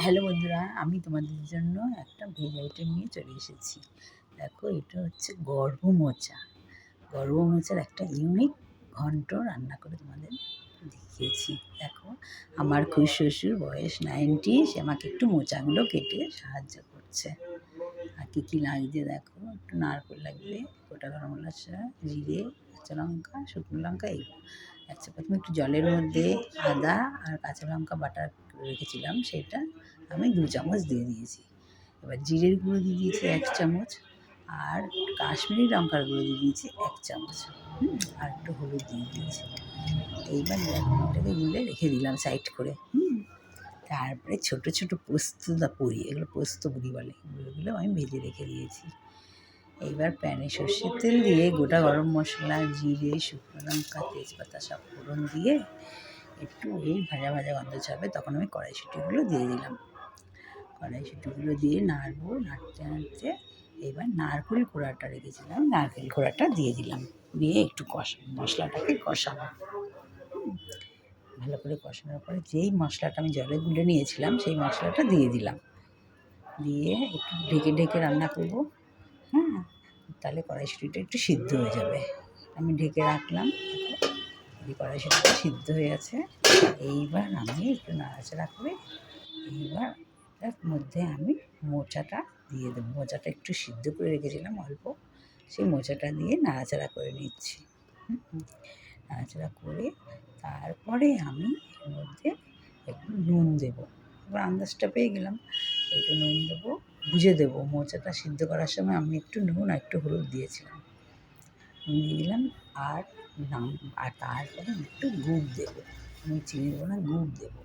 Hello বন্ধুরা, আমি তোমাদের জন্য একটা ভেজ আইটেম নিয়ে চলে এসেছি। দেখো, এটা হচ্ছে গর্ব মোচার একটা ইউনিক ঘন্ট রান্না করে তোমাদের দেখিয়েছি। দেখো, আমার শ্বশুর বয়স 90, সে আমাকে একটু মোচাগুলো কেটে সাহায্য করছে। আর কী লাগছে দেখো, একটু নারকেল লাগবে, গোটা গরম মশলা, জিরে, কাঁচা লঙ্কা, শুকনো লঙ্কা, এগুলো। আচ্ছা, প্রথমে একটু জলের মধ্যে আদা আর কাঁচা লঙ্কা বাটা রেখেছিলাম, সেটা আমি 2 চামচ দিয়ে দিয়েছি। এবার জিরের গুঁড়ো দিয়ে দিয়েছি 1 চামচ, আর কাশ্মীরি লঙ্কার গুঁড়ো দিয়ে দিয়েছি 1 চামচ, আর একটু হলুদ দিয়ে দিয়েছি। এইবার এটাকে গুলে রেখে দিলাম সাইড করে। তারপরে ছোটো ছোটো বড়ি, এগুলো পোস্ত বড়ি বলে, এগুলো আমি ভেজে রেখে দিয়েছি। এইবার প্যানে সর্ষের তেল দিয়ে গোটা গরম মশলা, জিরে, শুকনো লঙ্কা, তেজপাতা সব ফোড়ন দিয়ে একটু ভাজা ভাজা গন্ধ ছাড়বে, তখন আমি কড়াইশুঁটিগুলো দিয়ে দিলাম। কড়াইশুঁটিগুলো দিয়ে নাড়বো, নাড়তে নাড়তে এবার নারকেল কোড়াটা রেখেছিলাম, নারকেল কোড়াটা দিয়ে দিলাম। দিয়ে একটু মশলাটাকে কষাবো। ভালো করে কষানোর পরে যেই মশলাটা আমি জলে গুলে নিয়েছিলাম সেই মশলাটা দিয়ে দিলাম। দিয়ে একটু ঢেকে ঢেকে রান্না করবো। তাহলে কড়াইশুঁটিটা একটু সিদ্ধ হয়ে যাবে। আমি ঢেকে রাখলাম। কড়াইশুঁটিটা সিদ্ধ হয়ে আছে। এইবার আমি একটু নাড়াচাড়া করে এইবার তার মধ্যে আমি মোচাটা দিয়ে দেবো। মোচাটা একটু সিদ্ধ করে রেখেছিলাম অল্প, সেই মোচাটা দিয়ে নাড়াচাড়া করে নিচ্ছি। নাড়াচাড়া করে তারপরে আমি এর মধ্যে একটু নুন দেবো। এবার আন্দাজটা পেয়ে গেলাম, একটু নুন দেবো, বুঝে দেবো। মোচাটা সিদ্ধ করার সময় আমি একটু নুন আর একটু হলুদ দিয়েছিলাম, নুন দিয়ে দিলাম। আর তারপরে একটু গুড় দেবো, আমি চিনি দেবো না, গুড় দেবো।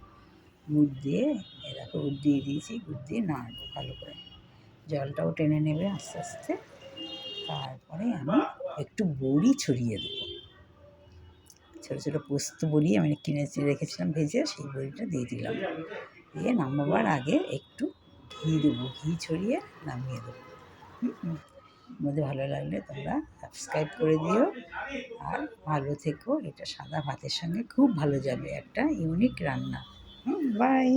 গুড় দিয়ে এরকম গুড় দিয়ে দিয়েছি, গুড় দিয়ে নাড়বো ভালো করে, জলটাও টেনে নেবে আস্তে আস্তে। তারপরে আমি একটু বড়ি ছড়িয়ে দেবো, ছোটো ছোটো পোস্ত বড়ি আমি কিনে রেখেছিলাম ভেজে, সেই বড়িটা দিয়ে দিলাম। দিয়ে নামাবার আগে একটু ঘি দেবো, ঘি ছড়িয়ে নামিয়ে দেবো। মধ্যে ভালো লাগলে তোমরা সাবস্ক্রাইব করে দিও, আর ভালো থেকো। এটা সাদা ভাতের সঙ্গে খুব ভালো যাবে, একটা ইউনিক রান্না। বাই।